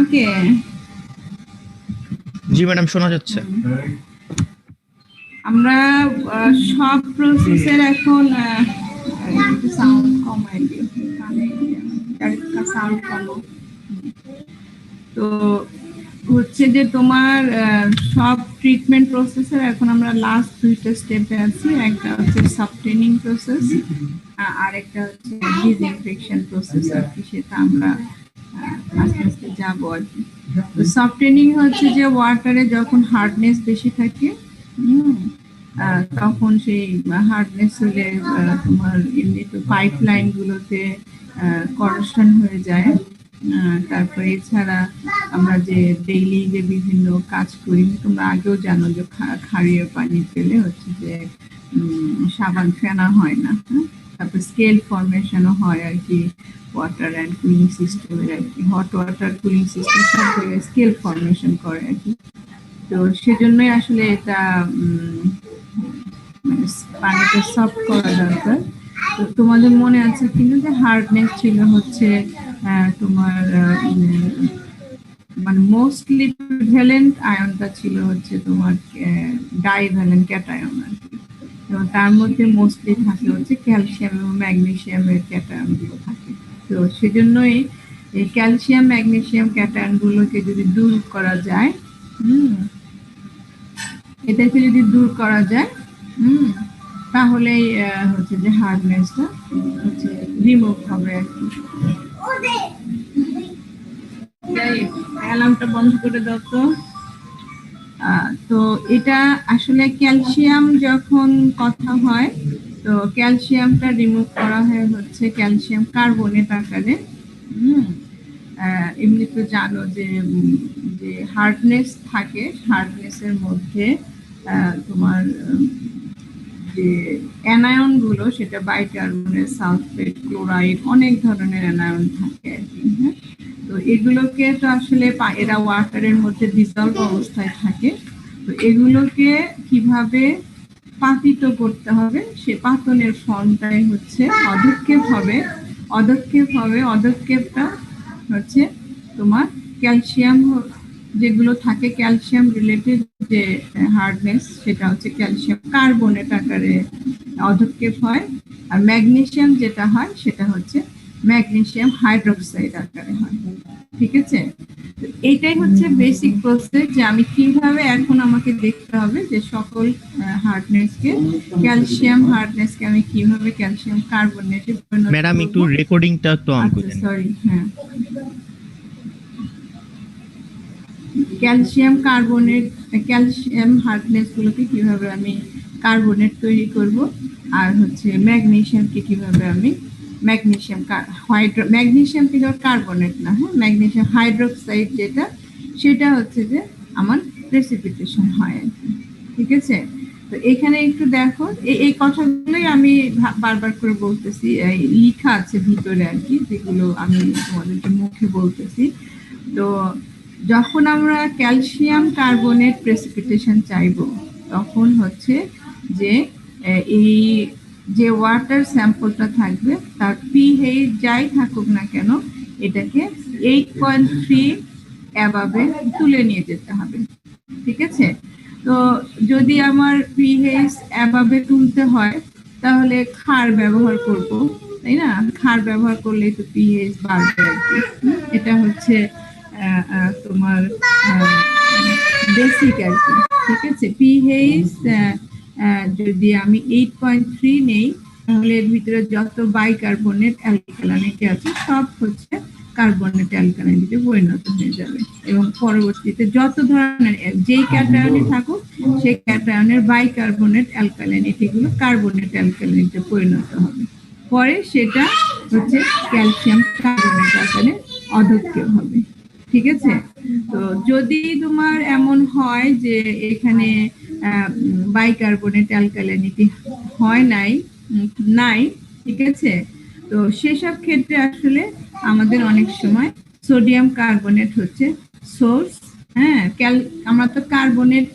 আমাকে? জি ম্যাডাম, শোনা যাচ্ছে। আমরা সব প্রসেসের এখন সাউন্ড কমাই দিই, সাউন্ড কমাও। তো হচ্ছে যে তোমার সব ট্রিটমেন্ট প্রসেসের এখন আমরা লাস্ট দুইটা স্টেপে আছি। একটা হচ্ছে সাবটেনিং প্রসেস, আর একটা হচ্ছে ডিসইনফেকশন প্রসেস আর কি, সেটা আমরা আস্তে আস্তে যাবো আর কি। তো সাবটেনিং হচ্ছে যে ওয়াটারে যখন হার্ডনেস বেশি থাকে, তখন সেই হার্ডনেস হলে তোমার এমনি তো পাইপলাইন গুলোতে করশন হয়ে যায়। তারপরে এছাড়া আমরা যে ডেইলি যে বিভিন্ন কাজ করি, তোমরা আগেও জানো যে খারিয়ে পানি পেলে হচ্ছে যে সাবান ফেনা হয় না, তারপর স্কেল ফরমেশনও হয় আর কি, ওয়াটার অ্যান্ড কুলিং সিস্টেমের আর কি, হট ওয়াটার কুলিং সিস্টেম সব জায়গায় স্কেল ফরমেশন করে আর কি। তো সেজন্যই আসলে এটা মানে পানিটা সফট করা দরকার। তো তোমাদের মনে আছে কিনা যে হার্ডনেস ছিল হচ্ছে তোমার মানে মোস্টলি ভ্যালেন্ট আয়নটা ছিল হচ্ছে তোমার ডাইভ্যালেন্ট ক্যাটায়ন আর কি। এবং তার মধ্যে মোস্টলি থাকে হচ্ছে ক্যালসিয়াম এবং ম্যাগনেসিয়ামের ক্যাটায়ন গুলো থাকে। তো সেজন্যই এই ক্যালসিয়াম ম্যাগনেসিয়াম ক্যাটায়ন গুলোকে যদি দূর করা যায়, এটাকে যদি দূর করা যায়, তাহলে হচ্ছে যে হার্ডনেসটা হচ্ছে রিমুভ হবে আর কি। অ্যালার্মটা বন্ধ করে দাও তো। তো এটা আসলে ক্যালসিয়াম যখন কথা হয়, তো ক্যালসিয়ামটা রিমুভ করা হয় হচ্ছে ক্যালসিয়াম কার্বনেট আকারে। এমনি তো জানো যে হার্ডনেস থাকে, হার্ডনেসের মধ্যে তোমার যে অ্যানায়ন গুলো, সেটা বাইকার্বনেট, সালফেট, ক্লোরাইড, অনেক ধরনের অ্যানায়ন থাকে আর কি। হ্যাঁ, তো এগুলোকে তো আসলে এরা ওয়াটারের মধ্যে ডিসলভ অবস্থায় থাকে। তো এগুলোকে কিভাবে পাতিত করতে হবে, সে পাতনের ফর্মটাই হচ্ছে অধক্ষেপ হবে। অধক্ষেপটা হচ্ছে তোমার ক্যালসিয়াম যেগুলো থাকে, ক্যালসিয়াম রিলেটেড যে হার্ডনেস, সেটা হচ্ছে ক্যালসিয়াম কার্বনেট আকারে অধক্ষেপ হয়। আর ম্যাগনেসিয়াম যেটা হয় সেটা হচ্ছে ম্যাগনেসিয়াম হাইড্রোক্সাইড আকারে হয়। ঠিক আছে, এটাই হচ্ছে বেসিক প্রসেস, যে আমি কিভাবে এখন আমাকে দেখতে হবে যে সকল হার্ডনেসকে, ক্যালসিয়াম হার্ডনেসকে আমি কিভাবে ক্যালসিয়াম কার্বনেটে পরিণত করব। ম্যাডাম একটু রেকর্ডিংটা একটু অন করে দেন। সরি, হ্যাঁ, ক্যালসিয়াম কার্বনেট, ক্যালসিয়াম হার্ডনেস গুলোকে কিভাবে আমি কার্বনেট তৈরি করব, আর হচ্ছে ম্যাগনেসিয়ামকে কিভাবে আমি ম্যাগনেসিয়াম কিন্তু কার্বনেট না, হ্যাঁ, ম্যাগনেসিয়াম হাইড্রোক্সাইড যেটা, সেটা হচ্ছে যে আমার প্রেসিপিটেশন হয় আর কি। ঠিক আছে, তো এখানে একটু দেখো, এই কথাগুলোই আমি বারবার করে বলতেছি, লেখা আছে ভিতরে আর কি, যেগুলো আমি তোমাদেরকে মুখে বলতেছি। তো যখন আমরা ক্যালসিয়াম কার্বনেট প্রেসিপিটেশন চাইবো, তখন হচ্ছে যে এই যে ওয়াটার স্যাম্পলটা থাকবে তার পিএইচ যাই থাকুক না কেন, এটাকে 8.3 অ্যাবাবে তুলে নিয়ে যেতে হবে। ঠিক আছে, তো যদি আমার পিএইচ অ্যাবাবে তুলতে হয়, তাহলে ক্ষার ব্যবহার করব, তাই না? ক্ষার ব্যবহার করলে তো পিএইচ বাড়বে আর কি। এটা হচ্ছে তোমার বেসিক আর কি। ঠিক আছে, পিএইচ যদি আমি 8.3 নেই, তাহলে এর ভিতরে যত বাইকার্বনেট অ্যালকালাইনটি আছে সব হচ্ছে কার্বনেট অ্যালকালাইনটিতে পরিণত হয়ে যাবে, এবং পরবর্তীতে যত ধরনের যেই ক্যাটায়নে থাকুক, সেই ক্যাটায়নের বাইকার্বনেট অ্যালকালাইনটি গুলো কার্বনেট অ্যালকালাইনটিতে পরিণত হবে। পরে সেটা হচ্ছে ক্যালসিয়াম কার্বনেট আকারে অধক্ষেপ হবে। ঠিক আছে, তো যদি তোমার এমন হয় যে এখানে বাইকার্বনেট অ্যালকালাইনিটি হয় নাই, ঠিক আছে, তো সেসব ক্ষেত্রে আসলে আমাদের অনেক সময় সোডিয়াম কার্বনেট হচ্ছে সোর্স। হ্যাঁ, আমরা তো কার্বনেট,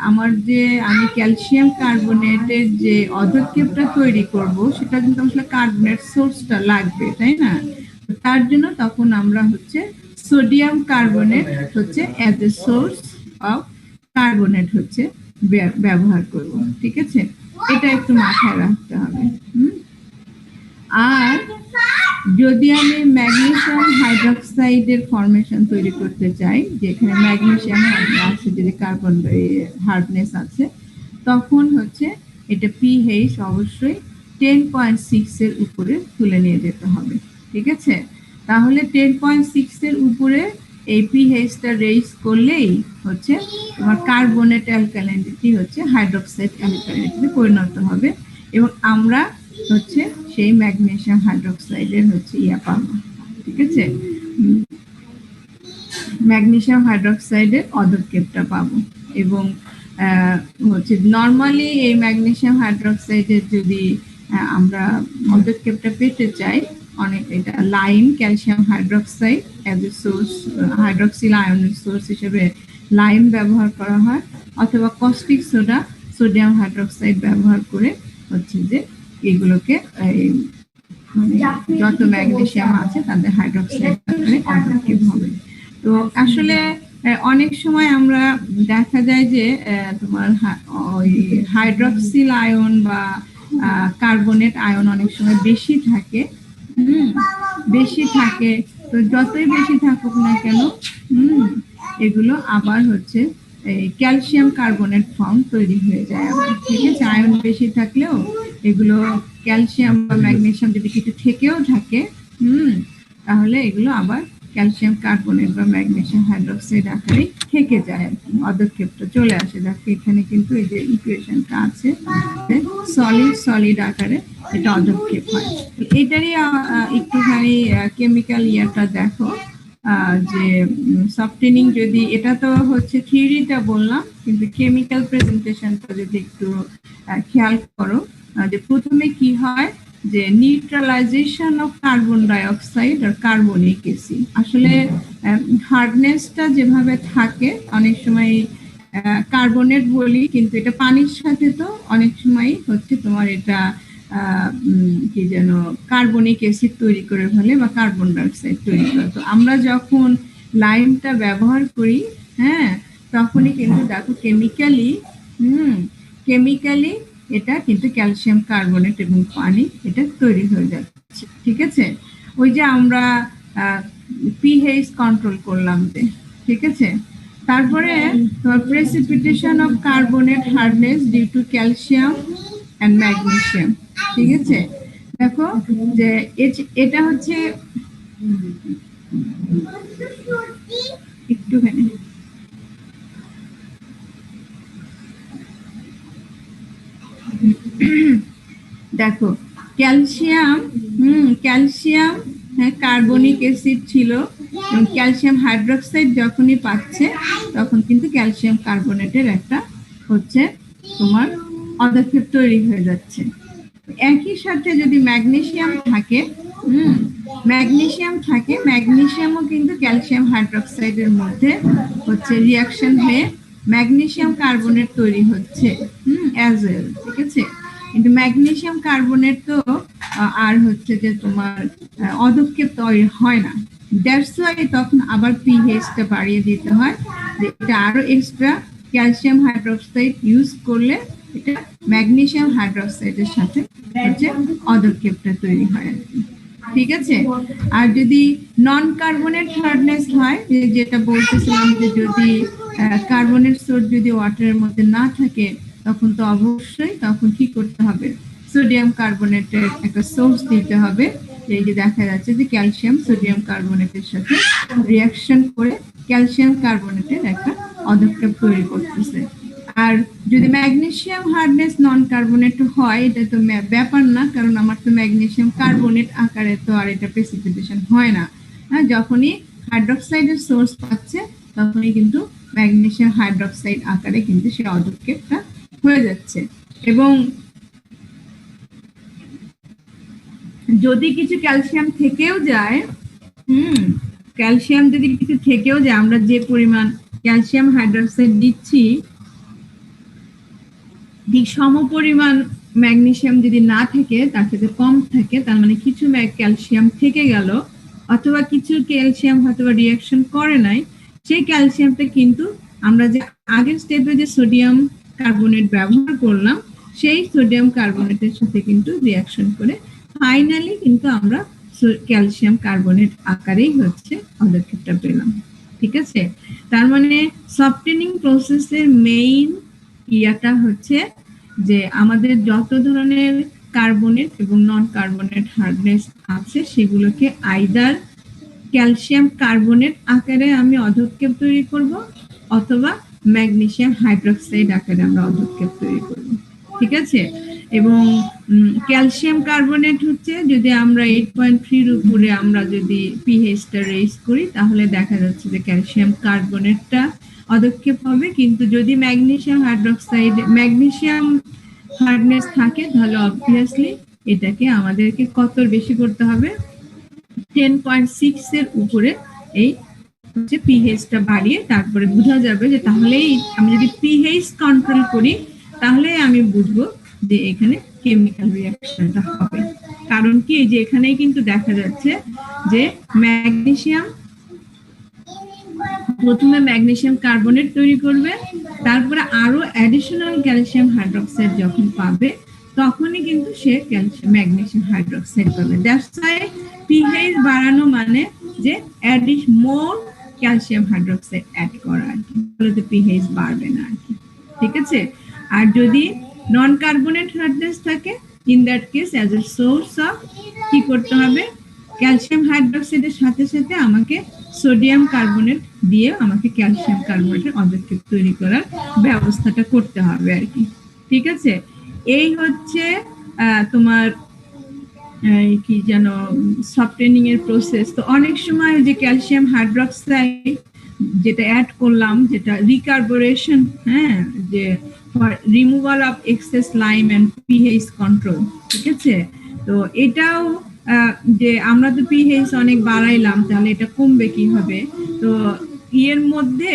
আমার যে আমি ক্যালসিয়াম কার্বনেটের যে অধক্ষেপটা তৈরি করব, সেটা কিন্তু আসলে কার্বনেট সোর্সটা লাগবে, তাই না? তার জন্য তখন আমরা হচ্ছে সোডিয়াম কার্বনেট হচ্ছে as a source of carbonate হচ্ছে ব্যবহার করব, ঠিক আছে? এটা একটু মাথায় রাখতে হবে। আর যদি আমি ম্যাগনেসিয়াম হাইড্রোক্সাইডের ফরমেশন তৈরি করতে চাই, যেখানে ম্যাগনেসিয়াম আছে, যদি কার্বন হার্ডনেস আছে, তখন হচ্ছে এটা পিএইচ অবশ্যই 10.6 এর উপরে তুলে নিয়ে যেতে হবে, ঠিক আছে? তাহলে 10.6 এর উপরে এই পিএইচটা রেইজ করলেই হচ্ছে তোমার কার্বনেট অ্যালকালাইনিটি হচ্ছে হাইড্রোক্সাইড অ্যালকালাইনিটিতে পরিণত হবে, এবং আমরা হচ্ছে সেই ম্যাগনেসিয়াম হাইড্রোক্সাইডের হচ্ছে পাবো, ঠিক আছে? ম্যাগনেসিয়াম হাইড্রোক্সাইডের অদক্ষেপটা পাবো। এবং হচ্ছে নর্মালি এই ম্যাগনেসিয়াম হাইড্রোক্সাইডের যদি আমরা অদক্ষেপটা পেতে চাই, অনেক এটা lime calcium hydroxide as a source, hydroxyl আয়নের সোর্স হিসেবে লাইম ব্যবহার করা হয়, অথবা কস্টিক সোডা সোডিয়াম হাইড্রোক্সাইড ব্যবহার করে হচ্ছে যে এগুলোকে মানে যত ম্যাগনেসিয়াম আছে তাদের হাইড্রোক্সাইড অদক্ষেপ হবে। তো আসলে অনেক সময় আমরা দেখা যায় যে তোমার ওই হাইড্রোক্সিল আয়ন বা কার্বনেট আয়ন অনেক সময় বেশি থাকে, বেশি থাকে। তো যতই বেশি থাকুক না কেন এগুলো আবার হচ্ছে ক্যালসিয়াম কার্বনেট ফর্ম তৈরি হয়ে যায় আবার, ঠিক আছে? আয়ন বেশি থাকলেও এগুলো ক্যালসিয়াম বা ম্যাগনেসিয়াম যদি কিছু থেকেও থাকে তাহলে এগুলো আবার ক্যালসিয়াম কার্বনেট বা ম্যাগনেসিয়াম হাইড্রোক্সাইড আকারে থেকে যায়, অদক্ষেপটা চলে আসে। দেখো এখানে কিন্তু এই যে ইকুয়েশনটা আছে, সলিড আকারে এটা অদক্ষেপ হয়। এটারই একটুখানি কেমিক্যাল ইয়ারটা দেখো, যে সফটেনিং, যদি এটা তো হচ্ছে থিওরিটা বললাম, কিন্তু কেমিক্যাল প্রেজেন্টেশনটা যদি একটু খেয়াল করো, যে প্রথমে কি হয় যে নিউট্রালাইজেশন অফ কার্বন ডাই অক্সাইড আর কার্বনিক অ্যাসিড। আসলে হার্ডনেসটা যেভাবে থাকে অনেক সময় কার্বনেট বলি, কিন্তু এটা পানির সাথে তো অনেক সময় হচ্ছে তোমার এটা কি যেন কার্বনিক অ্যাসিড তৈরি করে ফেলে বা কার্বন ডাই অক্সাইড তৈরি করে। তো আমরা যখন লাইমটা ব্যবহার করি, হ্যাঁ, তখনই কিন্তু দেখো কেমিক্যালি এটা কিন্তু ক্যালসিয়াম কার্বনেট এবং পানি এটা তৈরি হয়ে যাচ্ছে, ঠিক আছে? ওই যে আমরা পিএইচ কন্ট্রোল করলাম যে, ঠিক আছে? তারপরে precipitation of carbonate hardness due to calcium and magnesium, ঠিক আছে? দেখো যে এটা হচ্ছে একটুখানি দেখো ক্যালসিয়াম হ্যাঁ কার্বনিক অ্যাসিড ছিল, এবং ক্যালসিয়াম হাইড্রোক্সাইড যখনই পাচ্ছে তখন কিন্তু ক্যালসিয়াম কার্বনেটের একটা হচ্ছে তোমার অদক্ষেপ তৈরি হয়ে যাচ্ছে। একই সাথে যদি ম্যাগনেসিয়াম থাকে, ম্যাগনেসিয়ামও কিন্তু ক্যালসিয়াম হাইড্রোক্সাইডের মধ্যে হচ্ছে রিয়াকশন হয়ে ম্যাগনেসিয়াম কার্বনেট তৈরি হচ্ছে অ্যাজ ওয়েল, ঠিক আছে? কিন্তু ম্যাগনেসিয়াম কার্বনেট তো আর হচ্ছে যে তোমার অদক্ষেপ তৈরি হয় না, দ্যাটস ওয়াই তখন আবার পিএইচটা বাড়িয়ে দিতে হয়, যে এটা আরো এক্সট্রা ক্যালসিয়াম হাইড্রোক্সাইড ইউজ করলে এটা ম্যাগনেসিয়াম হাইড্রোক্সাইডের সাথে হচ্ছে অদক্ষেপটা তৈরি হয় আর কি, ঠিক আছে? আর যদি নন কার্বনেট হার্ডনেস হয়, যেটা বলতেছিলাম যে যদি কার্বনেট সোর্স যদি ওয়াটারের মধ্যে না থাকে, তখন তো অবশ্যই তখন কি করতে হবে, সোডিয়াম কার্বনেটের একটা সোর্স দিতে হবে। এই যে দেখা যাচ্ছে যে ক্যালসিয়াম সোডিয়াম কার্বনেটের সাথে রিয়াকশন করে ক্যালসিয়াম কার্বনেটের একটা অদক্ষেপ তৈরি করতেছে। আর যদি ম্যাগনেসিয়াম হার্ডনেস নন কার্বনেট হয়, এটা তো ব্যাপার না, কারণ আমার তো ম্যাগনেসিয়াম কার্বনেট আকারে তো আর এটা প্রেসিপিটেশন হয় না। হ্যাঁ, যখনই হাইড্রোক্সাইডের সোর্স পাচ্ছে তখনই কিন্তু ম্যাগনেসিয়াম হাইড্রোক্সাইড আকারে কিন্তু সেই অদক্ষেপটা হয়ে যাচ্ছে। এবং যদি কিছু ক্যালসিয়াম থেকেও যায়, ক্যালসিয়াম যদি কিছু থেকেও যায়, আমরা যে পরিমাণ ক্যালসিয়াম হাইড্রোক্সাইড দিচ্ছি ঠিক সমপরিমাণ ম্যাগনেসিয়াম যদি না থাকে, তার থেকে কম থাকে, তার মানে কিছু ক্যালসিয়াম থেকে গেল, অথবা কিছু ক্যালসিয়াম হয়তো রিয়াকশন করে নাই, সেই ক্যালসিয়ামটা কিন্তু আমরা যে আগের স্টেপে যে সোডিয়াম কার্বনেট ব্যবহার করলাম, সেই সোডিয়াম কার্বনেটের সাথে কিন্তু রিয়াকশন করে ফাইনালি কিন্তু আমরা ক্যালসিয়াম কার্বনেট আকারেই হচ্ছে পদক্ষেপটা পেলাম। ঠিক আছে, তার মানে সফটেনিং প্রসেসের মেইন ইয়াটা হচ্ছে যে আমাদের যত ধরনের কার্বনেট এবং নন কার্বনেট হার্ডনেস আছে সেগুলোকে আইদার ক্যালসিয়াম কার্বনেট আকারে আমি অধক্ষেপ তৈরি করব, অথবা ম্যাগনেসিয়াম হাইড্রোক্সাইড আকারে আমরা অধক্ষেপ তৈরি করব। ঠিক আছে, এবং ক্যালসিয়াম কার্বনেট হচ্ছে যদি আমরা 8.3 উপরে আমরা যদি পিএইচটা রেজ করি তাহলে দেখা যাচ্ছে যে ক্যালসিয়াম কার্বনেটটা অধক্ষেপ হবে, কিন্তু যদি ম্যাগনেসিয়াম হাইড্রোক্সাইড ম্যাগনেসিয়াম হার্ডনেস থাকে তাহলে অবভিয়াসলি এটাকে আমাদেরকে কত বেশি করতে হবে, 10.6 এর উপরে এই হচ্ছে পিএইচটা বাড়িয়ে তারপরে বোঝা যাবে যে তাহলেই আমি যদি পিএইচ কন্ট্রোল করি তাহলে আমি বুঝবো যে এখানে কেমিক্যাল রিঅ্যাকশনটা হবে। কারণ কি, এই যে এখানেই কিন্তু দেখা যাচ্ছে যে ম্যাগনেসিয়াম প্রথমে ম্যাগনেসিয়াম কার্বনেট তৈরি করবে, তারপরে আরো অ্যাডিশনাল ক্যালসিয়াম হাইড্রোক্সাইড যখন পাবে তখনই কিন্তু সে ক্যালসিয়াম ম্যাগনেসিয়াম হাইড্রোক্সাইড পাবে। দ্যাটস ওয়াই পিএইচ বাড়ানো মানে যে মোর ক্যালসিয়াম হাইড্রোক্সাইড অ্যাড করা আর কি, তাহলে তো পিএইচ বাড়বে না আর কি। ঠিক আছে, আর যদি নন কার্বনেট হার্ডনেস থাকে in that case as a source of কি করতে হবে, ক্যালসিয়াম হাইড্রোক্সাইডের সাথে সাথে আমাকে সোডিয়াম কার্বনেট দিয়ে আমাকে ক্যালসিয়াম কার্বনেটের অধক্ষেপ তৈরি করার ব্যবস্থাটা করতে হবে আর কি। ঠিক আছে, এই হচ্ছে তোমার কি যেন সফটেনিং এর প্রসেস। তো অনেক সময় যে ক্যালসিয়াম হাইড্রোক্সাইড যেটা অ্যাড করলাম, যেটা রিকার্বোরেশন, হ্যাঁ, যে removal of excess lime and pH control. ঠিক আছে, তো এটাও যে আমরা তো পিএইচ অনেক বাড়াইলাম তাহলে এটা কমবে কি হবে, তো এর মধ্যে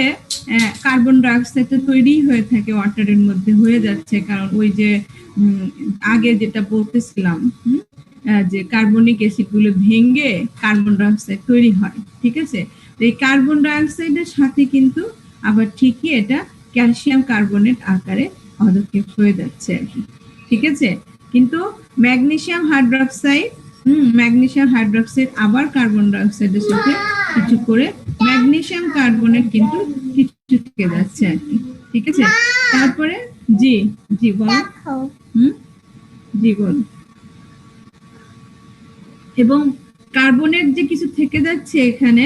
কার্বন ডাইঅক্সাইড তো তৈরি হয়ে থাকে ওয়াটারের মধ্যে হয়ে যাচ্ছে, কারণ ওই যে আগে যেটা বলতেছিলাম যে কার্বনিক অ্যাসিড গুলো ভেঙে কার্বন ডাইঅক্সাইড তৈরি হয়। ঠিক আছে, তো এই কার্বন ডাইঅক্সাইডের সাথে কিন্তু আবার ঠিকই এটা ক্যালসিয়াম কার্বনেট আকারে অধক্ষেপ হয়ে যাচ্ছে আর কি। ঠিক আছে, কিন্তু ম্যাগনেসিয়াম হাইড্রোক্সাইড আবার কার্বন ডাইঅক্সাইডের সাথে কিছু করে ম্যাগনেসিয়াম কার্বনেট কিন্তু কিছু থেকে যাচ্ছে আর কি। ঠিক আছে, তারপরে জি জি বল, জি বল। এবং কার্বনেট যে কিছু থেকে যাচ্ছে এখানে,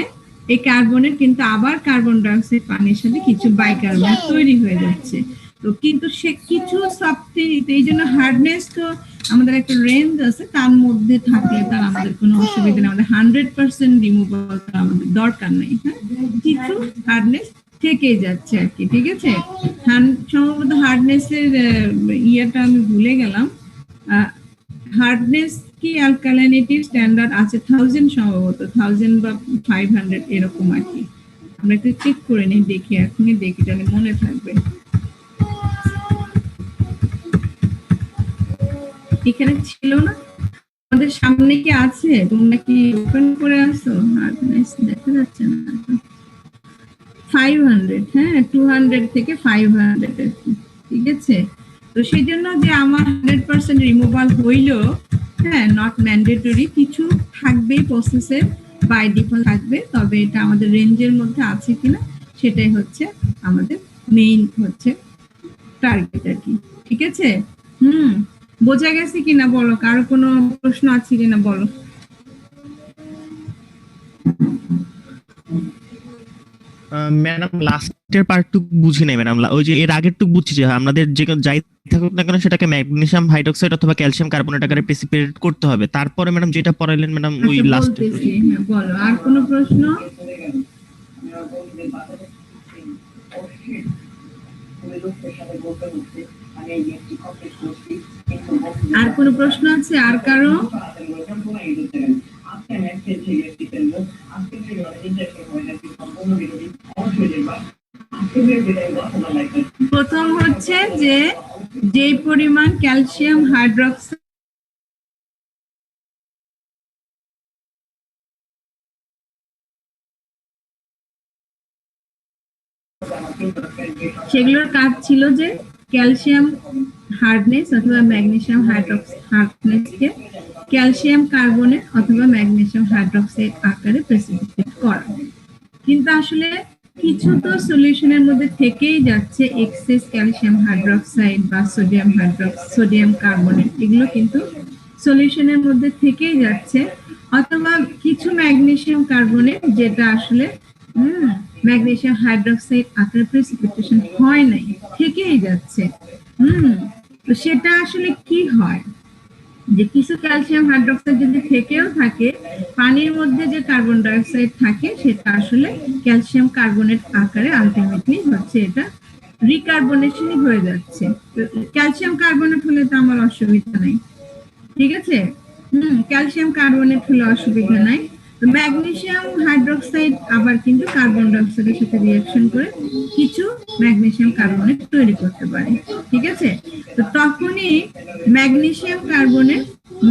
এই কার্বনেট কিন্তু আবার কার্বন ডাইঅক্সাইড পানির সাথে কিছু বাইকার্বনেট তৈরি হয়ে যাচ্ছে। তো কিন্তু সে কিছু সফটওয়্যার, এই জন্য হার্ডনেস তো আমাদের একটা রেঞ্জ আছে, তার মধ্যে থাকলে তার আমাদের কোনো অসুবিধা নেই, আমাদের 100% রিমুভাল আমাদের দরকার নেই। হ্যাঁ, কিছু হার্ডনেস থেকেই যাচ্ছে আর কি। ঠিক আছে, সম্ভবত হার্ডনেসের ইয়েটা আমি ভুলে গেলাম, হার্ডনেস কি অ্যালকালাইনিটি স্ট্যান্ডার্ড আছে 1000, সম্ভবত 1000 বা 500 এরকম আর কি। আমরা একটু চেক করে নিই, দেখি এখনই দেখি তাহলে মনে থাকবে। এখানে ছিল না, আমাদের সামনে কি আছে? তোমরা কি ওপেন করে আসো? হার্ডনেস দেখা যাচ্ছে না। 500, হ্যাঁ 200 থেকে 500 আর কি। ঠিক আছে, তো সেই জন্য যে আমার 100% রিমুভাল হইলো, হ্যাঁ, নট ম্যান্ডেটরি, কিছু থাকবেই প্রসেসে বাই ডিফল্ট থাকবে, তবে এটা আমাদের রেঞ্জের মধ্যে আছে কিনা সেটাই হচ্ছে আমাদের মেইন হচ্ছে টার্গেট আর কি। ঠিক আছে, বোঝা গেছে কিনা বলো, কারো কোনো প্রশ্ন আছে কিনা বলো। ম্যাডাম লাস্টের পার্টটুকু বুঝি নাই ম্যাডাম, ওই যে এর আগের টুকু বুঝছি যে আমাদের যে যাই থাকুক না কেন সেটাকে ম্যাগনেসিয়াম হাইড্রোক্সাইড অথবা ক্যালসিয়াম কার্বনেট আকারে প্রেসিপিটেট করতে হবে। তারপরে ম্যাডাম যেটা পড়াইলেন ম্যাডাম ওই লাস্ট। হ্যাঁ বলো, আর কোনো প্রশ্ন? আর কোনো প্রশ্ন আছে আর কারো? প্রথম হচ্ছে যে পরিমাণ ক্যালসিয়াম হাইড্রোক্সাইড সেগুলোর কাজ ছিল যে ক্যালসিয়াম হার্ডনেস অথবা ম্যাগনেসিয়াম হার্ডনেসকে ক্যালসিয়াম কার্বনেট অথবা ম্যাগনেসিয়াম হাইড্রক্সাইড আকারে প্রেসিপিটেট করা। কিন্তু আসলে কিছু তো সলিউশনের মধ্যে থেকেই যাচ্ছে, এক্সেস ক্যালসিয়াম হাইড্রক্সাইড বা সোডিয়াম কার্বনেট, এগুলো কিন্তু সলিউশনের মধ্যে থেকেই যাচ্ছে, অথবা কিছু ম্যাগনেসিয়াম কার্বনেট যেটা আসলে ম্যাগনেসিয়াম হাইড্রক্সাইড আকারে প্রেসিপিটেশন হয় নাই, থেকেই যাচ্ছে। তো সেটা আসলে কি হয় যে কিছু ক্যালসিয়াম হাইড্রক্সাইড যদি থেকেও থাকে, পানির মধ্যে যে কার্বন ডাই অক্সাইড থাকে সেটা আসলে ক্যালসিয়াম কার্বনেট আকারে আলটিমেটলি হচ্ছে এটা রিকার্বনেশনই হয়ে যাচ্ছে। ক্যালসিয়াম কার্বনেট হলে তো আমার অসুবিধা নাই, ঠিক আছে, ক্যালসিয়াম কার্বনেট হলে অসুবিধা নাই। ম্যাগনেসিয়াম হাইড্রক্সাইড আবার কিন্তু কার্বন ডাই অক্সাইডের সাথে রিঅ্যাকশন করে কিছু ম্যাগনেসিয়াম কার্বনেট তৈরি করতে পারে, ঠিক আছে। তো তখনই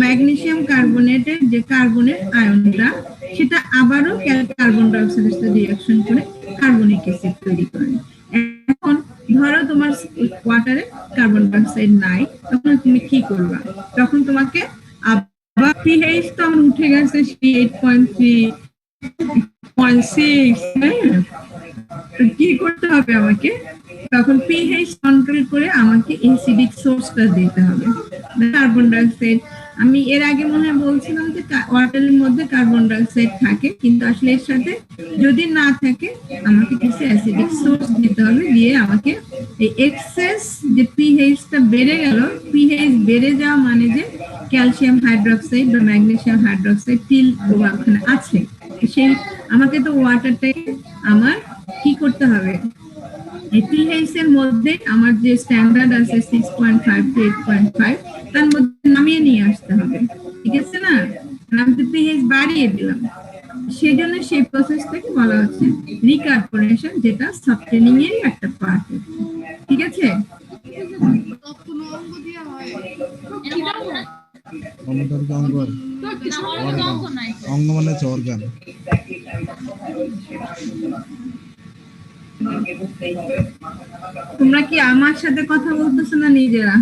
ম্যাগনেসিয়াম কার্বনেটের যে কার্বনেট আয়নটা সেটা আবারও কার্বন ডাই অক্সাইডের সাথে রিঅ্যাকশন করে কার্বনিক অ্যাসিড তৈরি করে। এখন ধরো তোমার ওয়াটারে কার্বন ডাই অক্সাইড নাই, তখন তুমি কি করবা? তখন তোমাকে আবার পিএইচ তো আমার উঠে গেছে 8.3.6, কি করতে হবে আমাকে? তখন পিএইচ কন্ট্রোল করে আমাকে অ্যাসিডিক সোর্সটা দিতে হবে। কার্বন ডাই অক্সাইড, আমি এর আগে মনে হয় বলছিলাম যে ওয়াটারের মধ্যে কার্বন ডাই অক্সাইড থাকে, কিন্তু আসলে এর সাথে যদি না থাকে আমাকে কিছু অ্যাসিডিক সোর্স দিতে হবে, দিয়ে আমাকে এই এক্সেস যে পিএইচটা বেড়ে গেল, পিএইচ বেড়ে যাওয়া মানে যে ক্যালসিয়াম হাইড্রক্সাইড বা ম্যাগনেসিয়াম হাইড্রক্সাইড তিল ওখানে আছে, সেই আমাকে তো ওয়াটারটাকে আমার কি করতে হবে, এই পিএইচ এর মধ্যে আমার যে স্ট্যান্ডার্ড আছে 6.5 to 8.5 তার মধ্যে নামিয়ে নিয়ে আসতে হবে, ঠিক আছে না? আমি তো পিএইচ বাড়িয়ে দিলাম, সেজন্য সেই প্রসেসটাকে বলা হচ্ছে রিকার্বনেশন, যেটা সাবটেনিং এর একটা পার্ট, ঠিক আছে। অঙ্গ মানে হচ্ছে অর্গান। তোমরা কি আমার সাথে কথা বলতেছো না নিজেরা?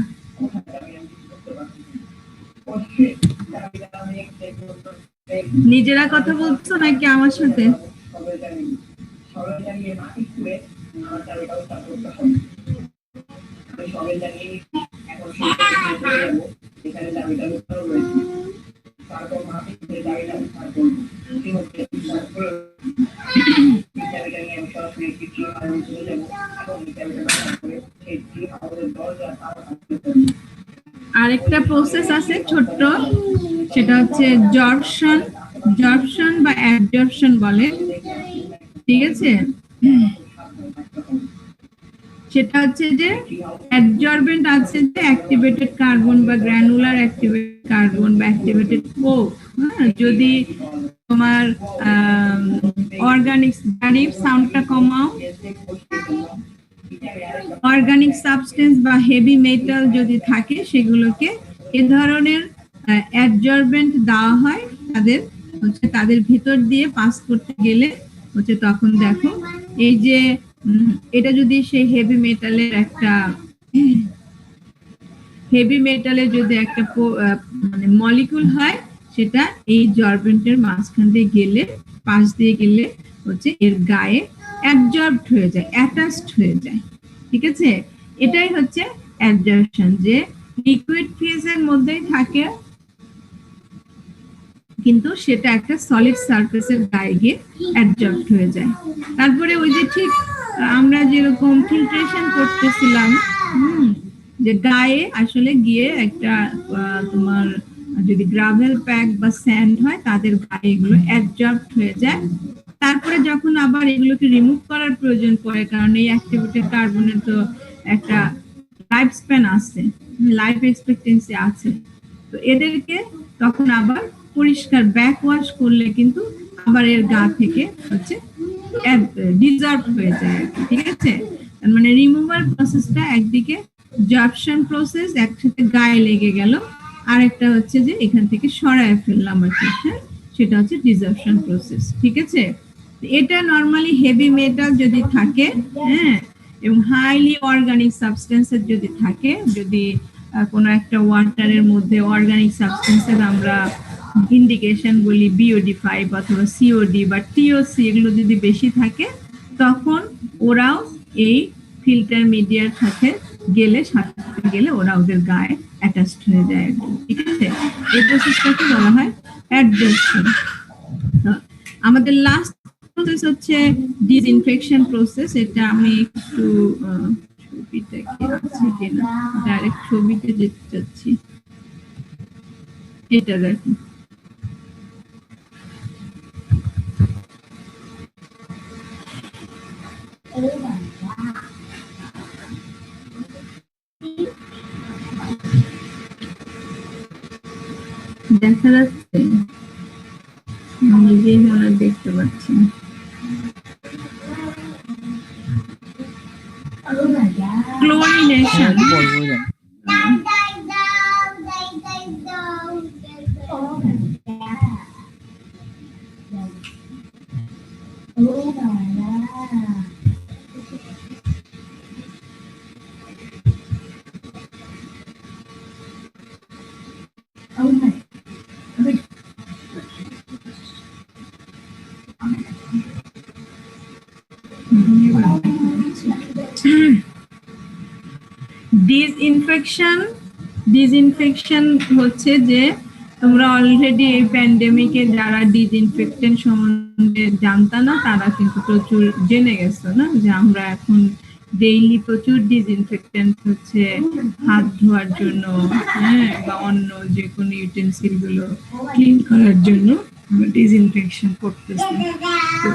নিজেরা কথা বলছো নাকি আমার সাথে? আরেকটা প্রসেস আছে ছোট্ট, সেটা হচ্ছে জর্পশন বা অ্যাবজর্পশন বলে, ঠিক আছে। সেটা হচ্ছে যে অ্যাবজর্বেন্ট আছে যে অ্যাক্টিভেটেড কার্বন বা গ্র্যানুলার অ্যাক্টিভেটেড কার্বন বা অ্যাক্টিভেটেড কোক, যদি তোমার অর্গানিক সাউন্ডটা কমাও, অর্গানিক সাবস্টেন্স বা হেভি মেটাল যদি থাকে সেগুলোকে এ ধরনের অ্যাবজর্বেন্ট দেওয়া হয়, তাদের ভিতর দিয়ে পাস করতে গেলে হচ্ছে তখন দেখো এই যে এটা যদি সেই হেভি মেটালের যদি একটা মানে মলিকুল হয়, সেটা এই জর্বেন্টের মাঝখান দিয়ে গেলে, পাশ দিয়ে গেলে হচ্ছে এর গায়ে অ্যাবজর্বড হয়ে যায়, অ্যাটাচড হয়ে যায়, ঠিক আছে। এটাই হচ্ছে অ্যাবজর্পশন, যে লিকুইড ফেজের মধ্যেই থাকে কিন্তু সেটা একটা সলিড সারফেসের গায়ে গিয়ে অ্যাবজর্বড হয়ে যায়। তারপরে ওই যে ঠিক আমরা যেরকম ফিল্ট্রেশন করতেছিলাম, যে গায়ে আসলে গিয়ে একটা তোমার যদি গ্রাভেল প্যাক বা স্যান্ড হয় তাদের গায়ে এগুলো অ্যাবজর্বড হয়ে যায়। তারপরে যখন আবার এগুলোকে রিমুভ করার প্রয়োজন পড়ে, কারণ এই অ্যাক্টিভেটেড কার্বনের তো একটা লাইফ স্প্যান আছে, লাইফ এক্সপেক্টেন্সি আছে, তো এদেরকে তখন আবার পরিষ্কার ব্যাক ওয়াশ করলে কিন্তু আবার এর গা থেকে হচ্ছে ডিজলভ হয়ে যায়, ঠিক আছে। মানে রিমুভাল প্রসেসটা একদিকে জর্পশন প্রসেস, একসাথে গায়ে লেগে গেল, আর একটা হচ্ছে যে এখান থেকে সরায় ফেললাম আর কি, হ্যাঁ, সেটা হচ্ছে ডিজলভশন প্রসেস, ঠিক আছে। এটা নরমালি হেভি মেটাল যদি থাকে, হ্যাঁ, এবং হাইলি অর্গানিক সাবস্টেন্সের যদি থাকে, যদি কোনো একটা ওয়াটারের মধ্যে অর্গানিক সাবস্টেন্সের আমরা ইন্ডিকেশন বলি BOD5 অথবা COD বা TOC, এগুলো যদি বেশি থাকে তখন ওরাও এই ফিল্টার মিডিয়ার সাথে গেলে ওরা ওদের গায়ে অ্যাটাচড হয়ে যায়। ঠিক আছে, এই প্রসেসটাকে বলা হয় অ্যাডজর্পশন। আমাদের লাস্ট প্রসেস হচ্ছে ডিসইনফেকশন প্রসেস। এটা আমি একটু ছবিটা কি আছে কিনা, ডাইরেক্ট ছবিতে যেতে চাচ্ছি। এটা দেখুন, দেখা যাচ্ছে? নিজেই মনে দেখতে পাচ্ছি না। ক্লোরিনেশন, ডিসইনফেকশন হচ্ছে যে তোমরা অলরেডি এই প্যান্ডেমিকে যারা ডিসইনফেক্টেন্ট সম্বন্ধে জানতা না তারা কিন্তু প্রচুর জেনে গেছো না, যে আমরা এখন ডেইলি প্রচুর ডিসইনফেক্টেন্ট হচ্ছে হাত ধোয়ার জন্য, হ্যাঁ, বা অন্য যে কোনো ইউটেন্সিল গুলো ক্লিন করার জন্য আমরা ডিসইনফেকশন করতেছি। তো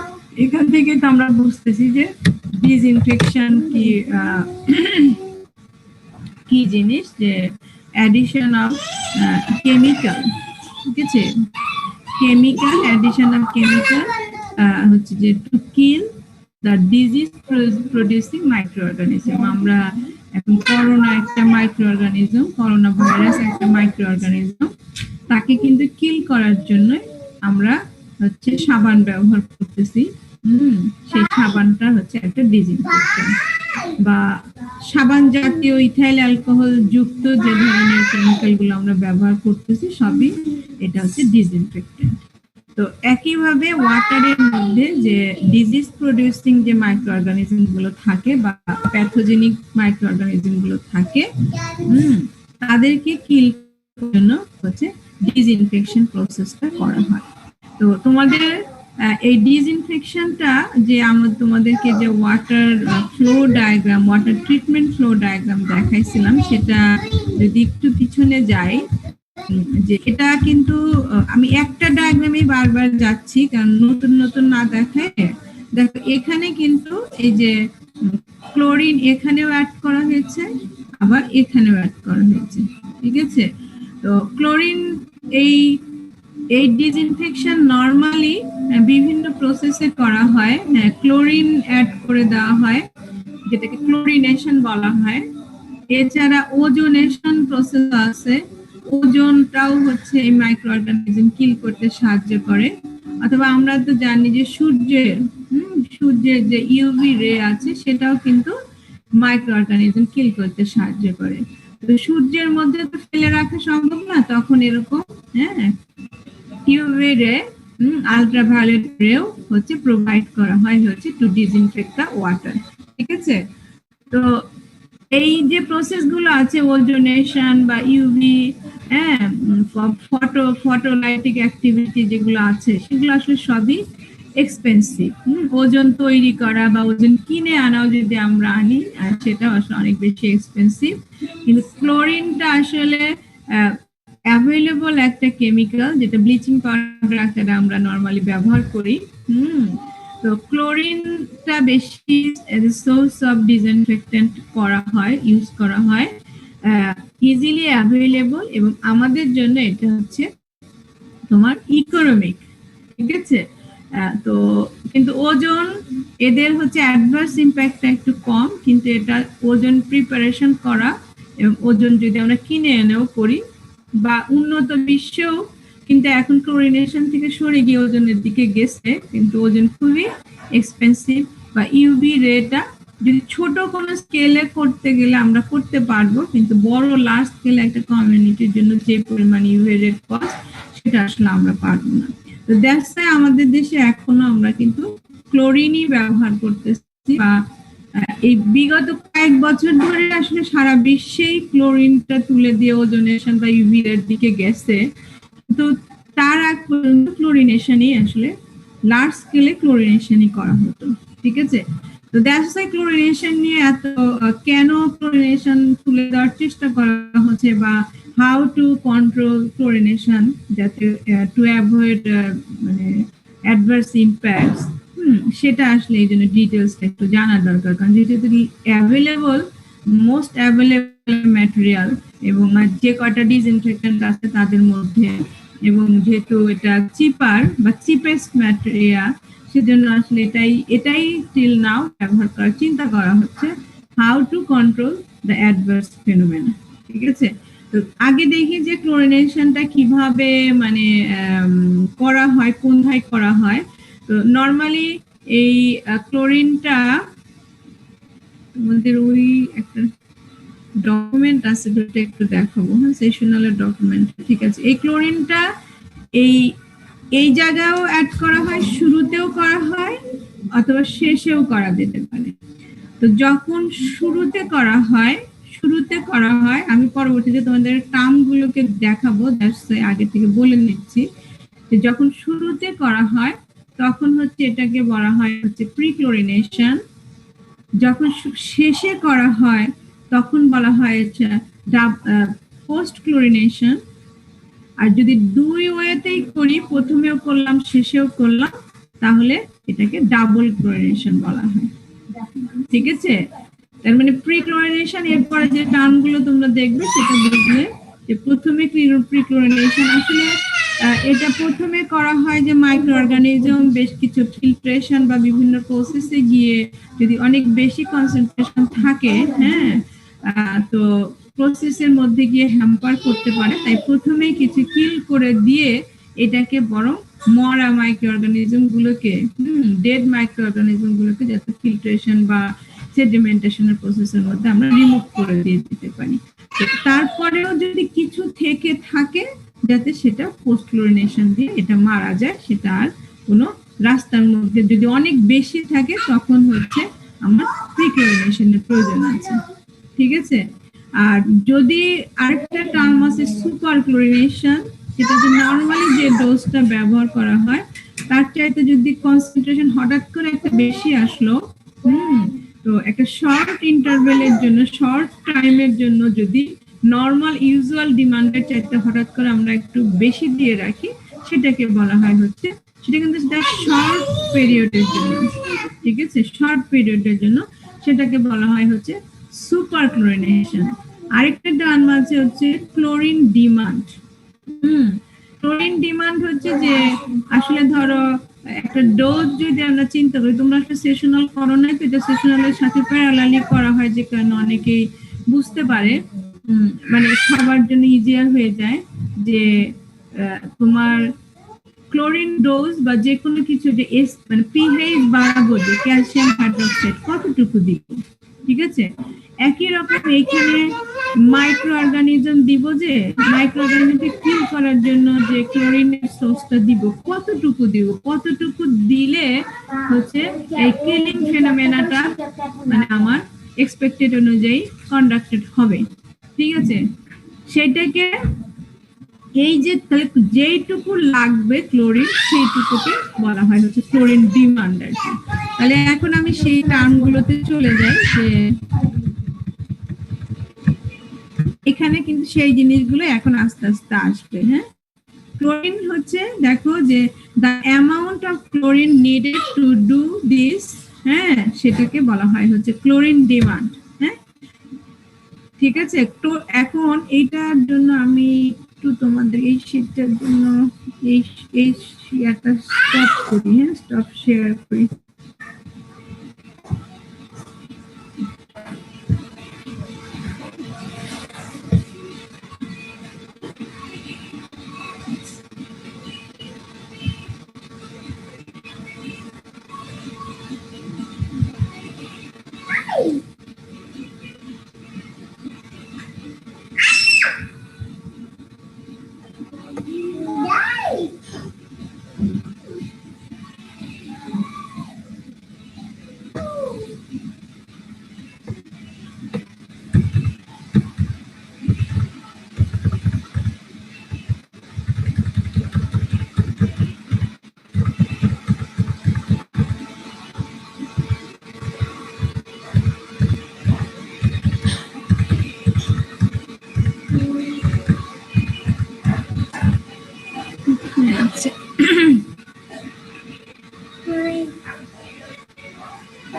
এখান থেকে তো আমরা বুঝতেছি যে ডিসইনফেকশন কি জিনিস, যে অ্যাডিশন অফ কেমিক্যাল। ঠিক আছে, কেমিক্যাল, অ্যাডিশন অফ কেমিক্যাল হচ্ছে যে to kill the disease producing micro organism. আমরা এখন করোনা একটা মাইক্রো অর্গানিজম, করোনা ভাইরাস একটা মাইক্রো অর্গানিজম, তাকে কিন্তু কিল করার জন্য আমরা হচ্ছে সাবান ব্যবহার করতেছি। সেই সাবানটা হচ্ছে একটা ডিসইনফেকশন, বা সাবান জাতীয় ইথাইল অ্যালকোহল যুক্ত যে ধরনের কেমিক্যাল গুলো আমরা ব্যবহার করতেছি সবই এটা হচ্ছে ডিসইনফেক্টেন্ট। তো একইভাবে ওয়াটারের মধ্যে যে ডিজিজ প্রডিউসিং যে মাইক্রো অর্গানিজম গুলো থাকে বা প্যাথোজেনিক মাইক্রো অর্গানিজম গুলো থাকে, তাদেরকে কিল করার জন্য হচ্ছে ডিসইনফেকশন প্রসেসটা করা হয়। তো তোমাদের এই ডিসইনফেকশনটা যে আমরা তোমাদেরকে যে water flow diagram, water treatment flow diagram দেখাইছিলাম, সেটা যদি একটু পিছনে যাই, যে এটা কিন্তু আমি একটা ডায়াগ্রামে বারবার যাচ্ছি কারণ নতুন নতুন না দেখায়। দেখো এখানে কিন্তু এই যে ক্লোরিন এখানেও অ্যাড করা হয়েছে, আবার এখানেও অ্যাড করা হয়েছে। ঠিক আছে, তো ক্লোরিন এই ডিসইনফেকশন নরমালি বিভিন্ন প্রসেসে করা হয়। ক্লোরিন অ্যাড করে দেওয়া হয়, যেটাকে ক্লোরিনেশন বলা হয়। এছাড়া ওজোনেশন প্রসেস আছে, ওজোনটাও হচ্ছে এই মাইক্রো অর্গানিজম কিল করতে সাহায্য করে। অথবা আমরা তো জানি যে সূর্যের যে ইউভি রে আছে সেটাও কিন্তু মাইক্রো অর্গানিজম কিল করতে সাহায্য করে। তো সূর্যের মধ্যে তো ফেলে রাখা সম্ভব না, তখন এরকম ইউভি রে, আলট্রাভায়োলেট রেও হচ্ছে প্রোভাইড করা হয় হচ্ছে টু ডিসইনফেক্ট দ্য ওয়াটার। ঠিক আছে, তো এই যে প্রসেস গুলো আছে ওজোনেশন বা ইউভি, ফটোলাইটিক অ্যাক্টিভিটি যেগুলো আছে সেগুলো আসলে সবই এক্সপেন্সিভ। ওজন তৈরি করা বা ওজন কিনে আনাও যদি আমরা আনি সেটাও আসলে অনেক বেশি এক্সপেন্সিভ। কিন্তু ক্লোরিনটা আসলে অ্যাভেলেবল একটা কেমিক্যাল, যেটা ব্লিচিং পাউডার আকারে আমরা নরমালি ব্যবহার করি। তো ক্লোরিনটা বেশি সোর্স অফ ডিসইনফেক্টেন্ট ইউজ করা হয়, ইজিলি অ্যাভেলেবল, এবং আমাদের জন্য এটা হচ্ছে তোমার ইকোনমিক। ঠিক আছে, তো কিন্তু ওজন এদের হচ্ছে অ্যাডভার্স ইম্প্যাক্টটা একটু কম, কিন্তু এটা ওজন প্রিপারেশন করা এবং ওজন যদি আমরা কিনে এনেও করি বা উন্নত বিশ্বেও কিন্তু এখন ক্লোরিনেশন থেকে সরে গিয়ে ওজনের দিকে গেছে, কিন্তু ওজন খুবই এক্সপেন্সিভ বা ইউভি রেটা যদি ছোট কোনো স্কেলে করতে গেলে আমরা করতে পারবো, কিন্তু বড় লার্জ স্কেলে একটা কমিউনিটির জন্য যে পরিমাণ ইউএর কস্ট সেটা আসলে আমরা পারবো না। তো দ্যাটস ওয়াই আমাদের দেশে এখনো আমরা কিন্তু ক্লোরিনই ব্যবহার করতেছি, বা এই বিগত কয়েক বছর ধরে আসলে সারা বিশ্বেই ক্লোরিনটা তুলে দিয়ে ওজোনেশন বা ইউভি এর দিকে গেছে। তো তার আগ পর্যন্ত ক্লোরিনেশনই আসলে লার্জ স্কেলে ক্লোরিনেশনই করা হতো, ঠিক আছে। তো দ্যাটস ওয়াই ক্লোরিনেশন নিয়ে এত কেন ক্লোরিনেশন তুলে দেওয়ার চেষ্টা করা হচ্ছে, বা হাউ টু কন্ট্রোল ক্লোরিনেশন যাতে টু অ্যাভয়েড মানে অ্যাডভার্স ইম্প্যাক্টস, সেটা আসলে এই জন্য ডিটেলসটা একটু জানা দরকার। কারণ যেহেতু অ্যাভেলেবল, মোস্ট অ্যাভেলেবল ম্যাটেরিয়াল, এবং যে কয়টা ডিসইনফেক্টেন্ট আছে তাদের মধ্যে, এবং যেহেতু এটা চিপার বা চিপেস্ট ম্যাটেরিয়াল, সেজন্য আসলে এটাই টিল নাও ব্যবহার করার চিন্তা করা হচ্ছে, how to control the adverse phenomena, ঠিক আছে। তো আগে দেখি যে ক্লোরিনেশনটা কিভাবে মানে করা হয়, কোথায় করা হয়। তো নরমালি এই ক্লোরিনটা আমাদের ওই একটা ডকুমেন্ট আছে, যেটা একটু দেখাবো, হ্যাঁ, সেশনালের ডকুমেন্ট, ঠিক আছে। এই ক্লোরিনটা এই এই জায়গায়ও অ্যাড করা হয়, শুরুতেও করা হয়, অথবা শেষেও করা যেতে পারে। তো যখন শুরুতে করা হয়, আমি পরবর্তীতে তোমাদের টার্মগুলোকে দেখাবো, দ্যাটস আগে থেকে বলে নিচ্ছি যে যখন শুরুতে করা হয় তখন হচ্ছে এটাকে বলা হয় হচ্ছে প্রিক্লোরিনেশন। যখন শেষে করা হয় তখন বলা হয় পোস্ট ক্লোরিনেশন। আর যদি দুই ওয়েতেই করি, প্রথমেও করলাম শেষেও করলাম, তাহলে এটাকে ডাবল ক্লোরিনেশন বলা হয়, ঠিক আছে। তার মানে প্রিক্লোরিনেশন, এরপরে যে টার্মগুলো তোমরা দেখবে সেটা বুঝলে যে প্রথমে প্রিক্লোরিনেশন আসলে এটা প্রথমে করা হয় যে মাইক্রো অর্গানিজম বেশ কিছু ফিল্ট্রেশন বা বিভিন্ন প্রসেসে গিয়ে যদি অনেক বেশি কনসেন্ট্রেশন থাকে, হ্যাঁ, তো প্রসেসের মধ্যে গিয়ে হ্যাম্পার করতে পারে, তাই প্রথমে কিছু কিল করে দিয়ে এটাকে বরং মরা মাইক্রো অর্গানিজম গুলোকে, ডেড মাইক্রো অর্গানিজম গুলোকে যাতে ফিল্ট্রেশন বা সেডিমেন্টেশনের প্রসেসের মধ্যে আমরা রিমুভ করে দিয়ে দিতে পারি। তারপরেও যদি কিছু থেকে থাকে যাতে সেটা পোস্ট ক্লোরিনেশন দিয়ে এটা মারা যায়, সেটা আর কোনো রাস্তার মধ্যে যদি অনেক বেশি থাকে তখন হচ্ছে আমার প্রিক্লোরিনেশনের প্রয়োজন আছে, ঠিক আছে। আর যদি আরেকটা টার্ম আছে সুপার ক্লোরিনেশন, সেটা যে নরমালি যে ডোজটা ব্যবহার করা হয় তার চাইতে যদি কনসেন্ট্রেশন হঠাৎ করে একটা বেশি আসলো, তো একটা শর্ট ইন্টারভেলের জন্য, শর্ট টাইমের জন্য যদি নরমাল ইউজুয়াল ডিমান্ডের চাইতে হঠাৎ করে আমরা একটু বেশি দিয়ে রাখি, সেটাকে বলা হয় হচ্ছে, সেটা কিন্তু সেটা শর্ট পিরিয়ডের জন্য, ঠিক আছে, শর্ট পিরিয়ডের জন্য সেটাকে বলা হয় হচ্ছে সুপার ক্লোরিনেশন। আরেকটা টার্ম আছে হচ্ছে ক্লোরিন ডিমান্ড। ক্লোরিন ডিমান্ড হচ্ছে যে আসলে ধরো একটা ডোজ যদি আমরা চিন্তা করি, তোমরা একটা সেশনাল করো নাই, তো এটা সেশনালের সাথে প্যারালালি করা হয় যে কারণে অনেকেই বুঝতে পারে, মানে সবার জন্য ইজিয়ার হয়ে যায় যে তোমার ক্লোরিন ডোজ বা যে কোনো কিছু যে মানে পিএইচ বাড়াবো, যে ক্যালসিয়াম হাইড্রোক্সাইড কতটুকু দিব, ঠিক আছে। একই রকম এখানে মাইক্রো অর্গানিজম দিব, যে মাইক্রো অর্গানিজমকে কিল করার জন্য যে ক্লোরিনের সোর্সটা দিব, কতটুকু দিলে হচ্ছে এই কিলিং ফেনোমেনাটা মানে আমার এক্সপেক্টেড অনুযায়ী কন্ডাক্টেড হবে, ঠিক আছে। সেটাকে এই যে তাহলে যেইটুকু লাগবে ক্লোরিন সেইটুকুকে বলা হয় হচ্ছে ক্লোরিন ডিমান্ড আর কি। তাহলে এখন আমি সেই টার্মগুলোতে চলে যাই, যে এখানে কিন্তু সেই জিনিসগুলো এখন আস্তে আস্তে আসবে, হ্যাঁ। ক্লোরিন হচ্ছে, দেখো যে the amount of chlorine needed to do this, হ্যাঁ, সেটাকে বলা হয় হচ্ছে ক্লোরিন ডিমান্ড, হ্যাঁ, ঠিক আছে। তো এখন এইটার জন্য আমি একটু তোমাদের এই শীটটার জন্য এই শেয়ারটা স্টপ করি, হ্যাঁ, স্টপ শেয়ার করি। আচ্ছা,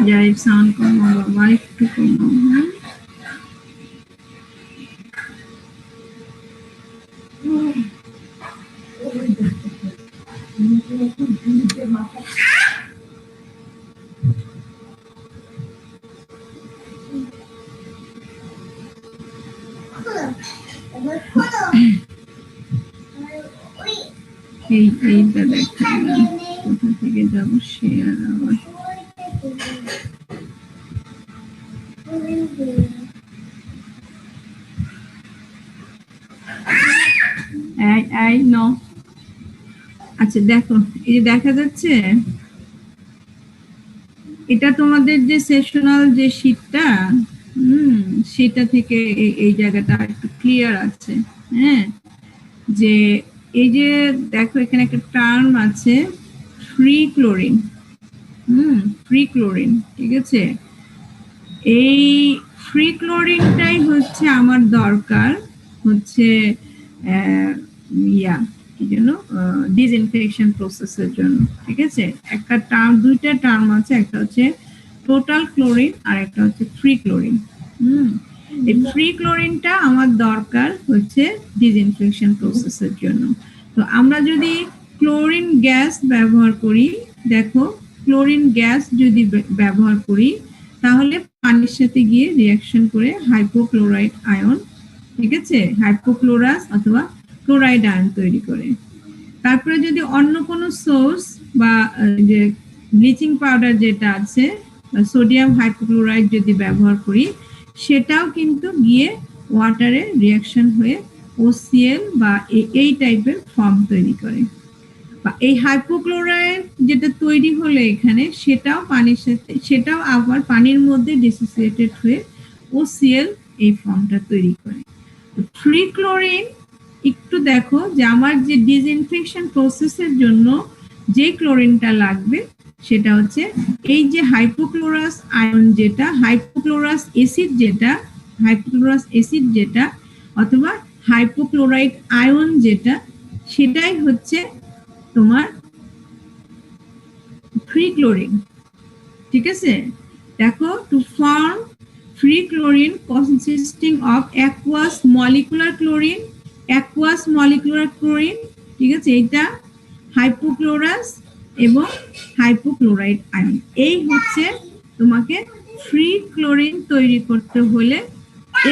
যাই সাউন্ড কমাও বাবা, একটু কমাও। হ্যাঁ, এইটা দেখালাম, কোথা থেকে যাবো শেয়ার আবার। এই নো, আচ্ছা দেখো, এই যে দেখা যাচ্ছে, এটা তোমাদের যে সেশনাল যে শীটটা, সেটা থেকে এই জায়গাটা একটু ক্লিয়ার আছে। হ্যাঁ, যে এই যে দেখো এখানে একটা টার্ম আছে ফ্রি ক্লোরিন। ফ্রি ক্লোরিন, ঠিক আছে। এই ফ্রি ক্লোরিনটাই হচ্ছে আমার দরকার, হচ্ছে কি যেন ডিসইনফেকশন প্রসেসের জন্য, ঠিক আছে। একটা টার্ম, দুইটা টার্ম আছে, একটা হচ্ছে টোটাল ক্লোরিন আর একটা হচ্ছে ফ্রি ক্লোরিন। এই ফ্রি ক্লোরিনটা আমার দরকার হচ্ছে ডিসইনফেকশন প্রসেসের জন্য। তো আমরা যদি ক্লোরিন গ্যাস ব্যবহার করি, দেখো ক্লোরিন গ্যাস যদি ব্যবহার করি, তাহলে পানির সাথে গিয়ে রিঅ্যাকশন করে হাইপোক্লোরাইড আয়ন, ঠিক আছে, হাইপোক্লোরাস অথবা ক্লোরাইড আয়ন তৈরি করে। তারপরে যদি অন্য কোনো সোর্স বা যে ব্লিচিং পাউডার যেটা আছে, সোডিয়াম হাইপোক্লোরাইড যদি ব্যবহার করি, সেটাও কিন্তু গিয়ে ওয়াটারে রিঅ্যাকশন হয়ে OCl বা এই টাইপের ফর্ম তৈরি করে। বা এই হাইপোক্লোরাইড যেটা তৈরি হলো এখানে, সেটাও পানির সাথে, সেটাও আবার পানির মধ্যে ডিসোসিয়েটেড হয়ে OCl এই ফর্মটা তৈরি করে। ফ্রি ক্লোরিন, একটু দেখো যে আমার যে ডিসইনফেকশন প্রসেসের জন্য যে ক্লোরিনটা লাগবে, সেটা হচ্ছে এই যে হাইপোক্লোরাস আয়ন যেটা, হাইপোক্লোরাস অ্যাসিড যেটা অথবা হাইপোক্লোরাইড আয়ন যেটা, সেটাই হচ্ছে তোমার ফ্রি ক্লোরিন, ঠিক আছে। দেখো, to form free chlorine consisting of aqueous molecular chlorine, ঠিক আছে, এটা হাইপোক্লোরাস এবং হাইপোক্লোরাইড আয়ন। এই হচ্ছে তোমাকে ফ্রি ক্লোরিন তৈরি করতে হলে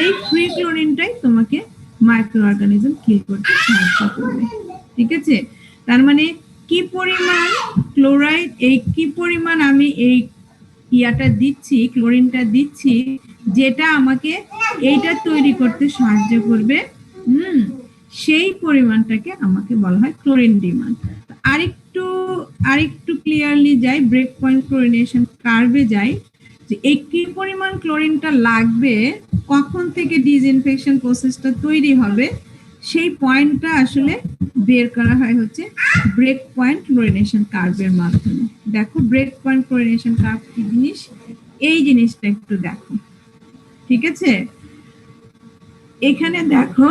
এই ফ্রি ক্লোরিনটাই তোমাকে মাইক্রো অর্গানিজম কিল করতে সাহায্য করবে, ঠিক আছে। তার মানে কি পরিমাণ ক্লোরাইড, এই কি পরিমাণ আমি এই ইয়াটা দিচ্ছি, ক্লোরিনটা দিচ্ছি, যেটা আমাকে এইটা তৈরি করতে সাহায্য করবে, সেই পরিমাণটাকে আমাকে বলা হয় ক্লোরিন ডিমান্ড। আরেকটু ক্লিয়ারলি যাই, ব্রেক পয়েন্ট ক্লোরিনেশন কার্ভে যাই, যে এই কি পরিমাণ ক্লোরিনটা লাগবে, কখন থেকে ডিসইনফেকশন প্রসেসটা তৈরি হবে, সেই পয়েন্টটা আসলে বের করা হয় হচ্ছে ব্রেক পয়েন্ট ক্লোরিনেশন কার্ভের মাধ্যমে। দেখো ব্রেক পয়েন্ট ক্লোরিনেশন কার্ভ কি জিনিস, এই জিনিসটা একটু দেখো, ঠিক আছে। এখানে দেখো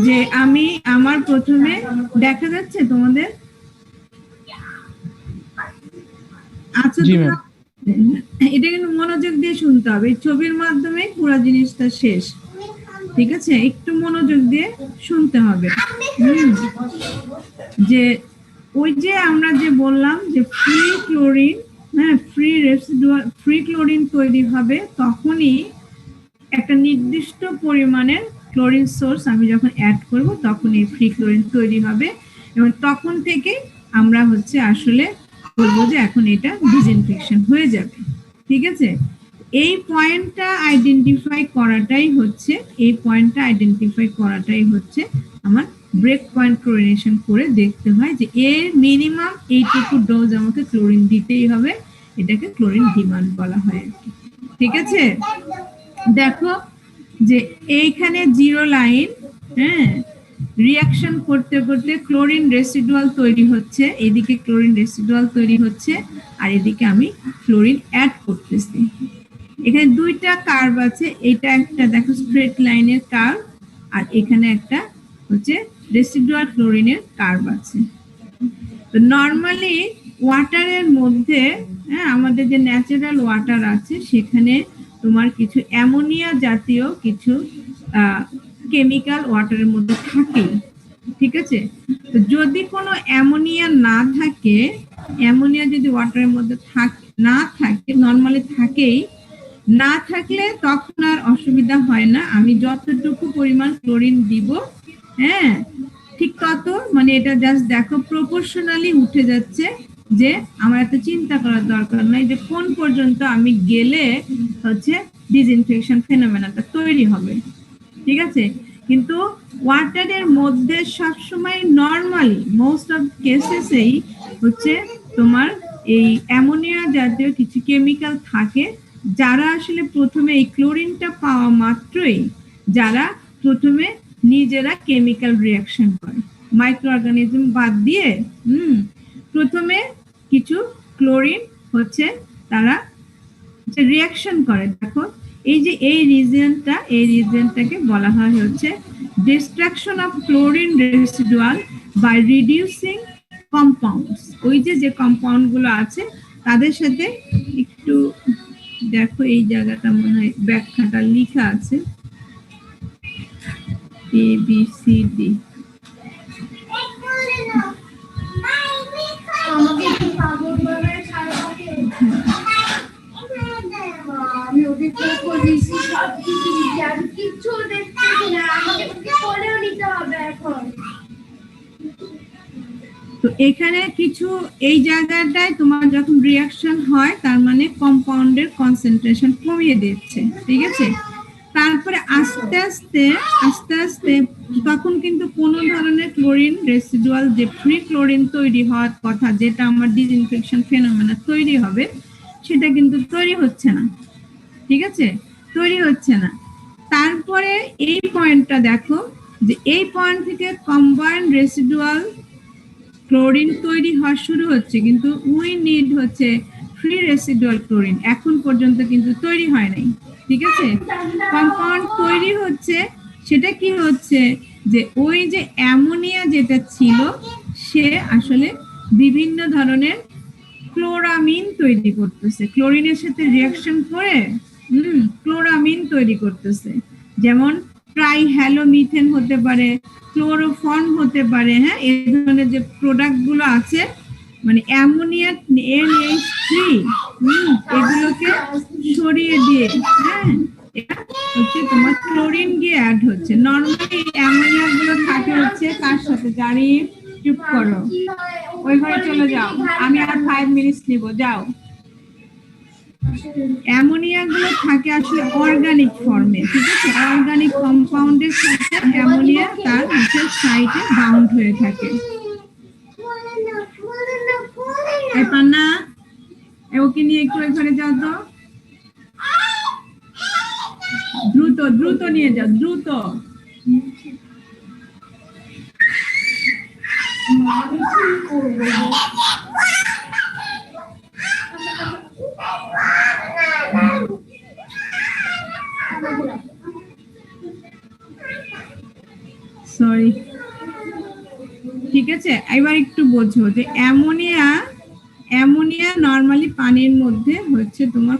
যে আমি আমার প্রথমে দেখা যাচ্ছে তোমাদের, আচ্ছা এটা কিন্তু মনোযোগ দিয়ে শুনতে হবে, ছবির মাধ্যমে পুরো জিনিসটা শেষ, ঠিক আছে, একটু মনোযোগ দিয়ে শুনতে হবে। যে ওই যে আমরা যে বললাম যে ফ্রি ক্লোরিন, হ্যাঁ, ফ্রি ক্লোরিন তৈরি হবে তখনই একটা নির্দিষ্ট পরিমাণের ক্লোরিন সোর্স আমি যখন অ্যাড করব, তখন এই ফ্রি ক্লোরিন তৈরি হবে এবং তখন থেকে আমরা হচ্ছে আসলে বলবো যে এখন এটা ডিসইনফেকশন হয়ে যাবে, ঠিক আছে। এই পয়েন্টটা আইডেন্টিফাই করাটাই হচ্ছে আমার ব্রেক পয়েন্ট ক্লোরিনেশন করে দেখতে হয় যে এর মিনিমাম এইটুকু ডোজ আমাকে ক্লোরিন দিতেই হবে, এটাকে ক্লোরিন ডিমান্ড বলা হয় আর কি। ঠিক আছে, দেখো যে এইখানে জিরো লাইন, হ্যাঁ, রিঅ্যাকশন করতে করতে ক্লোরিন রেসিডুয়াল তৈরি হচ্ছে, এদিকে ক্লোরিন রেসিডুয়াল তৈরি হচ্ছে আর এদিকে আমি ক্লোরিন অ্যাড করতেছি। এখানে দুইটা কার্ভ আছে, এটা একটা দেখো স্ট্রেট লাইনের কার্ভ আর এখানে একটা হচ্ছে রেসিডুয়াল ক্লোরিনের কার্ভ আছে। তো নরমালি ওয়াটারের মধ্যে, হ্যাঁ, আমাদের যে ন্যাচারাল ওয়াটার আছে সেখানে তোমার কিছু অ্যামোনিয়া জাতীয় কিছু কেমিক্যাল ওয়াটারের মধ্যে থাকে, ঠিক আছে। তো যদি কোনো অ্যামোনিয়া না থাকে, অ্যামোনিয়া যদি ওয়াটারের মধ্যে না থাকে, নরমালি থাকেই, না থাকলে তখন আর অসুবিধা হয় না, আমি যতটুকু পরিমাণ ক্লোরিন দিব, হ্যাঁ, ঠিক তত, মানে এটা জাস্ট দেখো প্রপোর্শনালি উঠে যাচ্ছে, যে আমার এত চিন্তা করার দরকার নাই যে কোন পর্যন্ত আমি গেলে হচ্ছে ডিসইনফেকশন ফেনোমেনাটা তৈরি হবে, ঠিক আছে। কিন্তু ওয়াটারের মধ্যে সবসময় নরমালি মোস্ট অফ কেসেসেই হচ্ছে তোমার এই অ্যামোনিয়া জাতীয় কিছু কেমিক্যাল থাকে, যারা আসলে প্রথমে এই ক্লোরিনটা পাওয়া মাত্রই যারা প্রথমে নিজেরা কেমিক্যাল রিঅ্যাকশন করে, মাইক্রো অর্গানিজম বাদ দিয়ে প্রথমে কিছু ক্লোরিন হচ্ছে তারা রিঅ্যাকশন করে। দেখো এই যে এই রিজনটাকে বলা হয় হচ্ছে destruction of chlorine residual by reducing compounds. ওই যে কম্পাউন্ড গুলো আছে তাদের সাথে একটু দেখো, এই জায়গাটা মনে হয় ব্যাখ্যাটা লেখা আছে ABCD। তো এখানে কিছু এই জায়গাটায় তোমার যখন রিঅ্যাকশন হয় তার মানে কম্পাউন্ডের কনসেন্ট্রেশন কমিয়ে দিচ্ছে, ঠিক আছে। তারপরে আস্তে আস্তে তখন কিন্তু কোনো ধরনের ক্লোরিন রেসিডুয়াল যে ফ্রি ক্লোরিন তৈরি হওয়ার কথা, যেটা আমার ডিসইনফেকশন ফেনোমেনা তৈরি হবে, সেটা কিন্তু তৈরি হচ্ছে না, ঠিক আছে, তৈরি হচ্ছে না। তারপরে এই পয়েন্টটা দেখো যে এই পয়েন্ট থেকে কম্বাইন্ড রেসিডুয়াল ক্লোরিন তৈরি হওয়া শুরু হচ্ছে, কিন্তু উই নিড হচ্ছে ফ্রি রেসিডুয়াল ক্লোরিন, এখন পর্যন্ত কিন্তু তৈরি হয় নাই, ঠিক আছে। কম্পাউন্ড তৈরি হচ্ছে, সেটা কি হচ্ছে যে ওই যে অ্যামোনিয়া যেটা ছিল সে আসলে বিভিন্ন ধরনের ক্লোরামিন তৈরি করতেছে, ক্লোরিনের সাথে রিঅ্যাকশন করে ক্লোরামিন তৈরি করতেছে, যেমন ট্রাইহ্যালোমিথেন হতে পারে, ক্লোরোফর্ম হতে পারে, হ্যাঁ, এই ধরনের যে প্রোডাক্ট গুলো আছে, মানে অ্যামোনিয়া NH3 এগুলোকে সরিয়ে দিয়ে, হ্যাঁ, এটা হচ্ছে তোমার ক্লোরিন গিয়ে অ্যাড হচ্ছে। নরমালি অ্যামোনিয়া গুলো থাকে হচ্ছে কার সাথে, জারি চুপ করো, ওই ঘরে চলে যাও, আমি আর 5 মিনিট নিব, যাও। অ্যামোনিয়া গুলো থাকে আসলে অর্গানিক ফর্মে, ঠিক আছে, অর্গানিক কম্পাউন্ডের সাথে অ্যামোনিয়া তার হচ্ছে সাইডে বাউন্ড হয়ে থাকে। এই পান্না, ওকে নিয়ে একটু ওই ঘরে যাও তো, দ্রুত নিয়ে যাও, দ্রুত। সরি, ঠিক আছে। এবার একটু বোঝো যে অ্যামোনিয়া নরমালি পানির মধ্যে হচ্ছে তোমার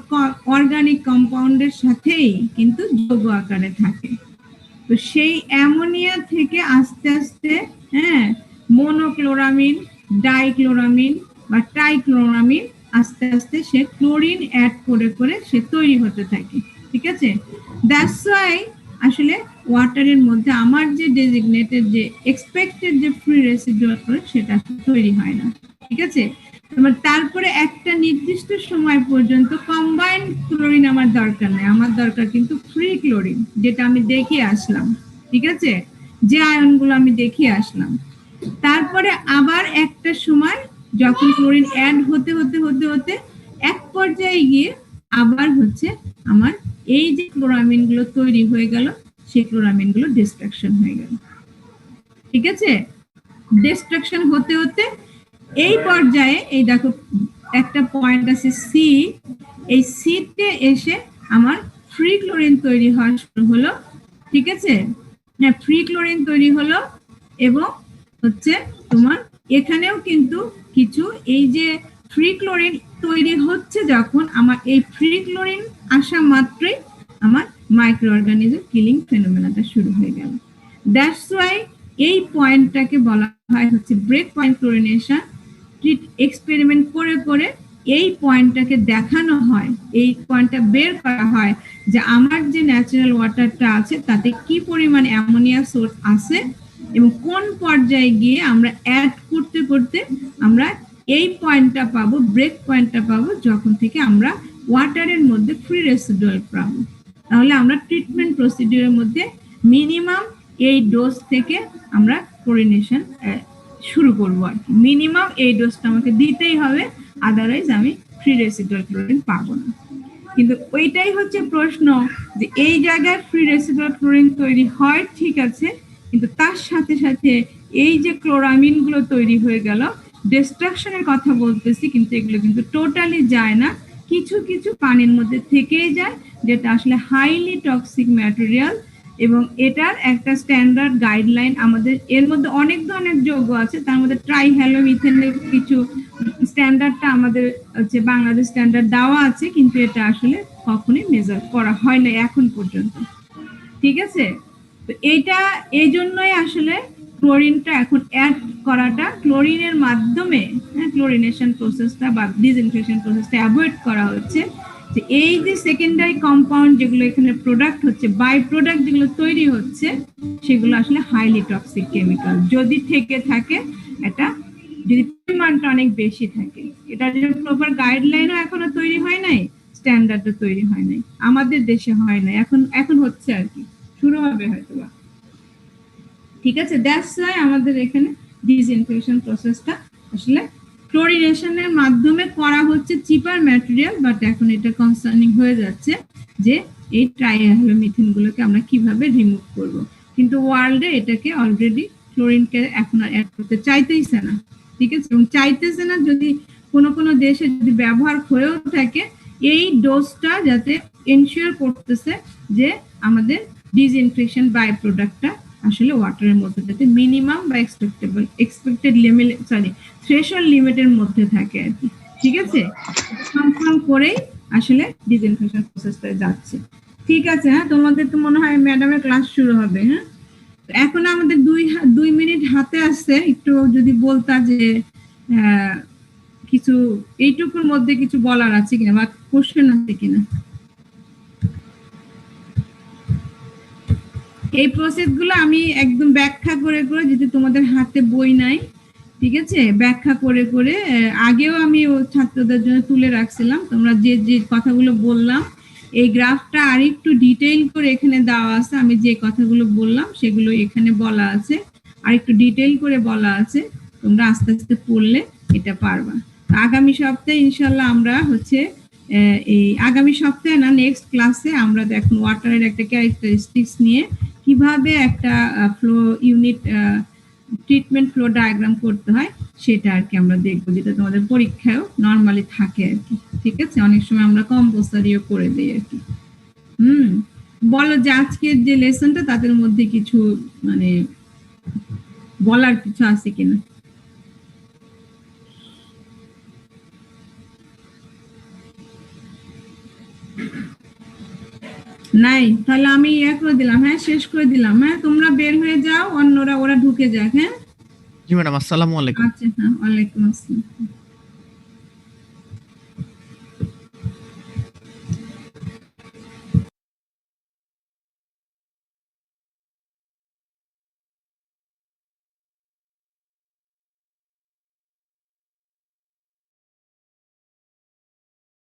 অর্গানিক কম্পাউন্ডের সাথেই কিন্তু যৌগ আকারে থাকে। তো সেই অ্যামোনিয়া থেকে আস্তে আস্তে, হ্যাঁ, মোনোক্লোরামিন, ডাইক্লোরামিন বা ট্রাইক্লোরামিন, আস্তে আস্তে সে ক্লোরিন অ্যাড করে করে সে তৈরি হতে থাকে, ঠিক আছে। দ্যাটস ওয়াই আসলে ওয়াটারের মধ্যে আমার যে ডেজিগনেটেড যে এক্সপেক্টেড যে ফ্রি রেসিডুয়াল সেটা তৈরি হয় না, ঠিক আছে। তারপরে একটা নির্দিষ্ট সময় পর্যন্ত কম্বাইন্ড ক্লোরিন আমার দরকার নেই, আমার দরকার কিন্তু ফ্রি ক্লোরিন, যেটা আমি দেখিয়ে আসলাম, ঠিক আছে, যে আয়নগুলো আমি দেখিয়ে আসলাম। তারপরে আবার একটা সময় যখন ক্লোরিন অ্যাড হতে হতে হতে হতে এক পর্যায়ে গিয়ে আবার হচ্ছে আমার এই যে ক্লোরামিন গুলো তৈরি হয়ে গেল, সেই ক্লোরামিন গুলো ডিস্ট্রাকশন হয়ে গেল, ঠিক আছে। ডিস্ট্রাকশন হতে হতে এই পর্যায়ে এই দেখো একটা পয়েন্ট আছে সি, এই সিতে এসে আমার ফ্রি ক্লোরিন তৈরি হওয়া শুরু হলো, ঠিক আছে। হ্যাঁ, ফ্রি ক্লোরিন তৈরি হলো এবং হচ্ছে তোমার এখানেও কিন্তু কিছু এই যে ফ্রি ক্লোরিন তৈরি হচ্ছে, যখন আমার এই ফ্রি ক্লোরিন আসা মাত্রই আমার মাইক্রো অর্গানিজম কিলিং ফেনোমেনাটা শুরু হয়ে গেল। দ্যাটস ওয়াই এই পয়েন্টটাকে বলা হয় হচ্ছে ব্রেক পয়েন্ট ক্লোরিনেশন। এক্সপেরিমেন্ট করে করে এই পয়েন্টটাকে দেখানো হয়, এই পয়েন্টটা বের করা হয় যে আমার যে ন্যাচারাল ওয়াটারটা আছে তাতে কি পরিমাণ অ্যামোনিয়া সোর্স আছে এবং কোন পর্যায়ে গিয়ে আমরা অ্যাড করতে করতে আমরা এই পয়েন্টটা পাবো, ব্রেক পয়েন্টটা পাবো, যখন থেকে আমরা ওয়াটারের মধ্যে ফ্রি রেসিডুয়াল পাবো। তাহলে আমরা ট্রিটমেন্ট প্রসিডিউরের মধ্যে মিনিমাম এই ডোজ থেকে আমরা ক্লোরিনেশন শুরু করবো আর কি। মিনিমাম এই ডোজটা আমাকে দিতেই হবে, আদারওয়াইজ আমি ফ্রি রেসিডুয়াল ক্লোরিন পাবো না। কিন্তু ওইটাই হচ্ছে প্রশ্ন যে এই জায়গায় ফ্রি রেসিডুয়াল ক্লোরিন তৈরি হয়, ঠিক আছে, কিন্তু তার সাথে সাথে এই যে ক্লোরামিন গুলো তৈরি হয়ে গেল, ডিস্ট্রাকশনের কথা বলতেছি, কিন্তু এগুলো কিন্তু টোটালি যায় না, কিছু কিছু পানির মধ্যে থেকেই যায়, যেটা আসলে হাইলি টক্সিক ম্যাটেরিয়াল। এবং এটার একটা স্ট্যান্ডার্ড গাইডলাইন আমাদের, এর মধ্যে অনেক ধরনের যৌগ আছে, তার মধ্যে ট্রাইহ্যালোমিথেনের কিছু স্ট্যান্ডার্ডটা আমাদের হচ্ছে বাংলাদেশ স্ট্যান্ডার্ড দেওয়া আছে, কিন্তু এটা আসলে কখনোই মেজার করা হয় না এখন পর্যন্ত, ঠিক আছে। তো এইটা এই জন্যই আসলে ক্লোরিনটা এখন অ্যাড করাটা, ক্লোরিনের মাধ্যমে ক্লোরিনেশন প্রসেসটা বা ডিসইনফেকশন প্রসেসটা অ্যাভয়েড করা হচ্ছে, যে এই যে সেকেন্ডারি কম্পাউন্ড যেগুলো এখানে প্রোডাক্ট হচ্ছে, বাই প্রোডাক্ট যেগুলো তৈরি হচ্ছে, সেগুলো আসলে হাইলি টক্সিক কেমিক্যাল যদি থেকে থাকে, এটা যদি পরিমাণটা অনেক বেশি থাকে। এটা যে প্রপার গাইডলাইনও এখনো তৈরি হয় নাই, স্ট্যান্ডার্ডও তৈরি হয় নাই, আমাদের দেশে হয় না, এখন হচ্ছে আর কি, শুরু হবে হয়তো, ঠিক আছে। দ্যাটস ওয়াই আমাদের এখানে ডিসইনফেকশন প্রসেসটা আসলে ক্লোরিনেশনের মাধ্যমে করা হচ্ছে, চিপার ম্যাটেরিয়াল, বাট এখন এটা কনসার্নিং হয়ে যাচ্ছে যে এই ট্রাইহ্যালোমিথেন গুলোকে আমরা কিভাবে রিমুভ করব। কিন্তু ওয়ার্ল্ডে এটাকে অলরেডি ক্লোরিনকে এখন আর অ্যাড করতে চাইতেইছে না, ঠিক আছে, এবং চাইতেছে না। যদি কোনো কোনো দেশে যদি ব্যবহার হয়েও থাকে, এই ডোজটা যাতে এনশিওর করতেছে যে আমাদের ডিসইনফেকশন বাই প্রোডাক্টটা আসলে ওয়াটারের মধ্যে যাতে মিনিমাম বা এক্সপেক্টেড লিমিট, থ্রেশহোল্ড লিমিটের মধ্যে থাকে আর কি, ঠিক আছে। কনফার্ম করেই আসলে ডিসইনফেকশন প্রসেসটা যাচ্ছে, ঠিক আছে। হ্যাঁ, তোমাদের তো মনে হয় ম্যাডামের ক্লাস শুরু হবে। হ্যাঁ, এখন আমাদের 2 মিনিট হাতে আসছে, একটু যদি বলতা যে কিছু এইটুকুর মধ্যে কিছু বলার আছে কিনা বা কোশ্চেন আছে কিনা। এই প্রসেসগুলো আমি একদম ব্যাখ্যা করে করে, যদি তোমাদের হাতে বই নাই, ঠিক আছে, ব্যাখ্যা করে করে আগেও আমি ছাত্রদের জন্য তুলে রাখছিলাম। তোমরা যে যে কথাগুলো বললাম, এই গ্রাফটা আরেকটু ডিটেইল করে এখানে দেওয়া আছে, আমি যে কথাগুলো বললাম সেগুলো এখানে বলা আছে, আরেকটু ডিটেইল করে বলা আছে, তোমরা আস্তে আস্তে পড়লে এটা পারবা। আগামী সপ্তাহে ইনশাল্লাহ আমরা হচ্ছে এই আগামী সপ্তাহে না, নেক্সট ক্লাসে আমরা এখন ওয়াটারের একটা ক্যারেক্টারিস্টিক্স নিয়ে কিভাবে একটা flow unit treatment flow diagram করতে হয় সেটা আর কি আমরা দেখবো, যেটা তোমাদের পরীক্ষায়ও নরমালি থাকে আর কি, ঠিক আছে। অনেক সময় আমরা কম্পালসারিও করে দিই আর কি। বলো যে আজকের যে লেসনটা তাদের মধ্যে কিছু মানে বলার কিছু আছে কিনা। নাই, তাহলে আমি ইয়ে করে দিলাম, হ্যাঁ, শেষ করে দিলাম। হ্যাঁ, তোমরা বের হয়ে যাও, অন্যরা ওরা ঢুকে যাক। হ্যাঁ, জি ম্যাডাম, আসসালামু আলাইকুম। আচ্ছা, হ্যাঁ, ওয়ালাইকুম আসসালাম।